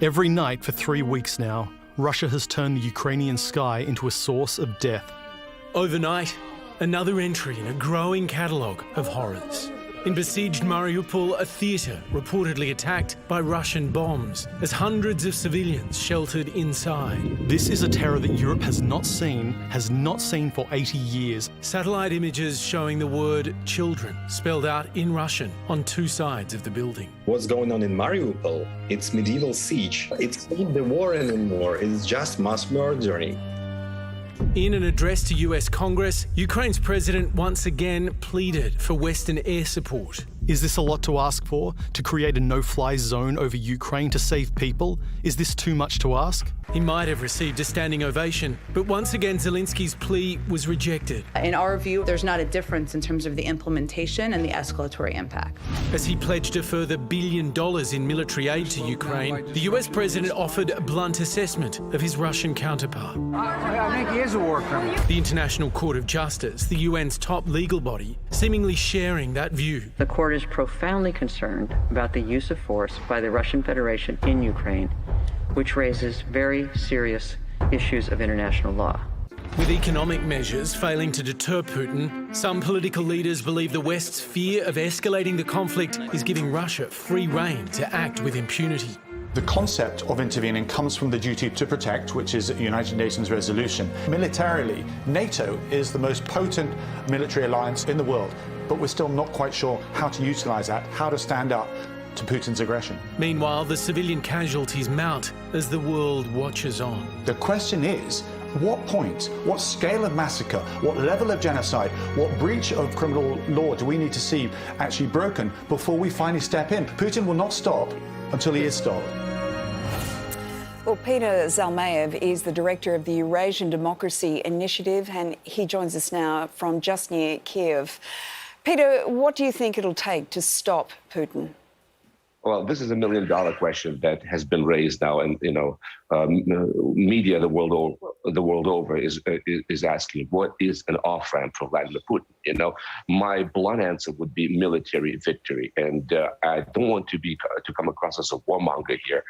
Every night for 3 weeks now, Russia has turned the Ukrainian sky into a source of death. Overnight, another entry in a growing catalogue of horrors. In besieged Mariupol, a theatre reportedly attacked by Russian bombs as hundreds of civilians sheltered inside. This is a terror that Europe has not seen for 80 years. Satellite images showing the word children spelled out in Russian on two sides of the building. What's going on in Mariupol? It's medieval siege. It's not the war anymore, it's just mass murdering. In an address to US Congress, Ukraine's president once again pleaded for Western air support. Is this a lot to ask for? To create a no-fly zone over Ukraine to save people? Is this too much to ask? He might have received a standing ovation, but once again Zelensky's plea was rejected. In our view, there's not a difference in terms of the implementation and the escalatory impact. As he pledged a further $1 billion in military aid to Ukraine, the US president offered a blunt assessment of his Russian counterpart. I think he is a war criminal. The International Court of Justice, the UN's top legal body, seemingly sharing that view. The court is profoundly concerned about the use of force by the Russian Federation in Ukraine, which raises very serious issues of international law. With economic measures failing to deter Putin, some political leaders believe the West's fear of escalating the conflict is giving Russia free rein to act with impunity. The concept of intervening comes from the duty to protect, which is a United Nations resolution. Militarily, NATO is the most potent military alliance in the world, but we're still not quite sure how to utilize that, how to stand up to Putin's aggression. Meanwhile, the civilian casualties mount as the world watches on. The question is, what point, what scale of massacre, what level of genocide, what breach of criminal law do we need to see actually broken before we finally step in? Putin will not stop until he is stopped. Well, Peter Zalmayev is the director of the Eurasian Democracy Initiative, and he joins us now from just near Kyiv. Peter, what do you think it'll take to stop Putin? Well, this is $1 million question that has been raised now, and media the world over is asking, what is an off ramp for Vladimir Putin? My blunt answer would be military victory, and I don't want to come across as a warmonger here,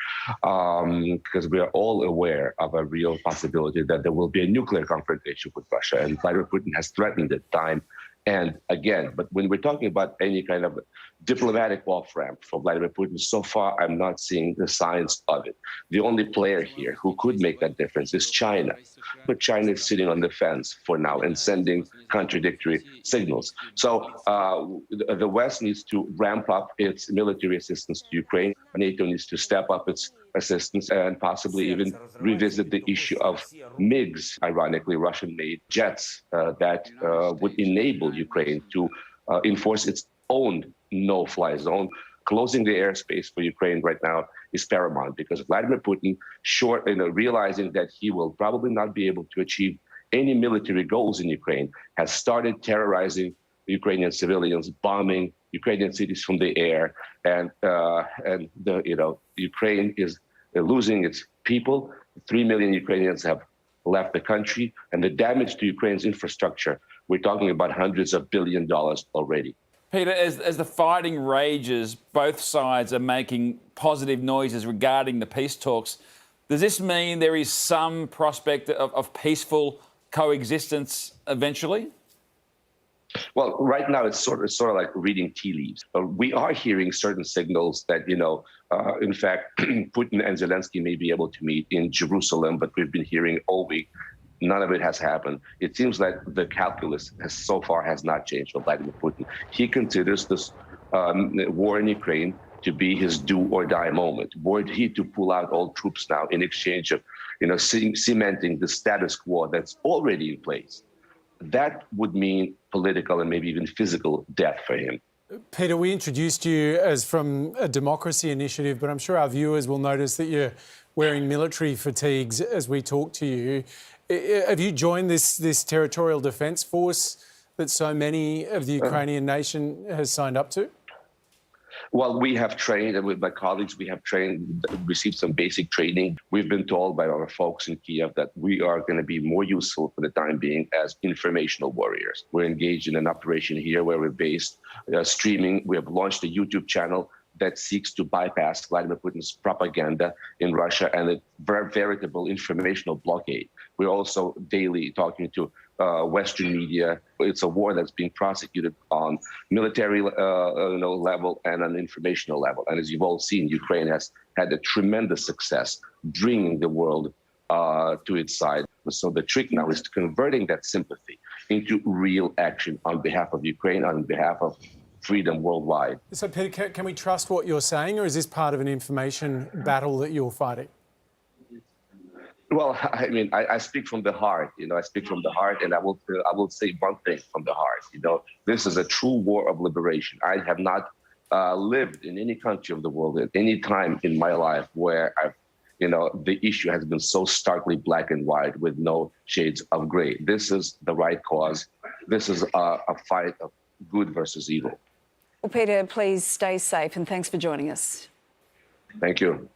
because we are all aware of a real possibility that there will be a nuclear confrontation with Russia, and Vladimir Putin has threatened it time and again. But when we're talking about any kind of diplomatic off-ramp for Vladimir Putin, so far I'm not seeing the signs of it. The only player here who could make that difference is China. But China is sitting on the fence for now and sending contradictory signals. So the West needs to ramp up its military assistance to Ukraine. NATO needs to step up its assistance and possibly even revisit the issue of MiGs, ironically Russian-made jets that would enable Ukraine to enforce its own no-fly zone. Closing the airspace for Ukraine right now is paramount, because Vladimir Putin, realizing that he will probably not be able to achieve any military goals in Ukraine, has started terrorizing Ukrainian civilians, bombing Ukrainian cities from the air, and Ukraine is losing its people. 3 million Ukrainians have left the country, and the damage to Ukraine's infrastructure, we're talking about hundreds of billions of dollars already. Peter, as the fighting rages, both sides are making positive noises regarding the peace talks. Does this mean there is some prospect of peaceful coexistence eventually? Well, right now it's sort of like reading tea leaves. We are hearing certain signals that, in fact, Putin and Zelensky may be able to meet in Jerusalem, but we've been hearing all week none of it has happened. It seems like the calculus so far has not changed for Vladimir Putin. He considers this war in Ukraine to be his do or die moment. Were he to pull out all troops now in exchange of, cementing the status quo that's already in place, that would mean political and maybe even physical death for him. Peter, we introduced you as from a democracy initiative, but I'm sure our viewers will notice that you're wearing military fatigues as we talk to you. Have you joined this territorial defence force that so many of the Ukrainian nation has signed up to? Well, we have trained, and with my colleagues, we have trained, received some basic training. We've been told by our folks in Kyiv that we are going to be more useful for the time being as informational warriors. We're engaged in an operation here where we're based, streaming. We have launched a YouTube channel that seeks to bypass Vladimir Putin's propaganda in Russia and a veritable informational blockade. We're also daily talking to Western media. It's a war that's being prosecuted on military level and on informational level. And as you've all seen, Ukraine has had a tremendous success bringing the world to its side. So the trick now is converting that sympathy into real action on behalf of Ukraine, on behalf of freedom worldwide. So, Peter, can we trust what you're saying, or is this part of an information battle that you're fighting? Well, I mean, I speak from the heart. I speak from the heart, and I will say one thing from the heart. This is a true war of liberation. I have not lived in any country of the world at any time in my life where the issue has been so starkly black and white with no shades of gray. This is the right cause. This is a fight of good versus evil. Well, Peter, please stay safe and thanks for joining us. Thank you.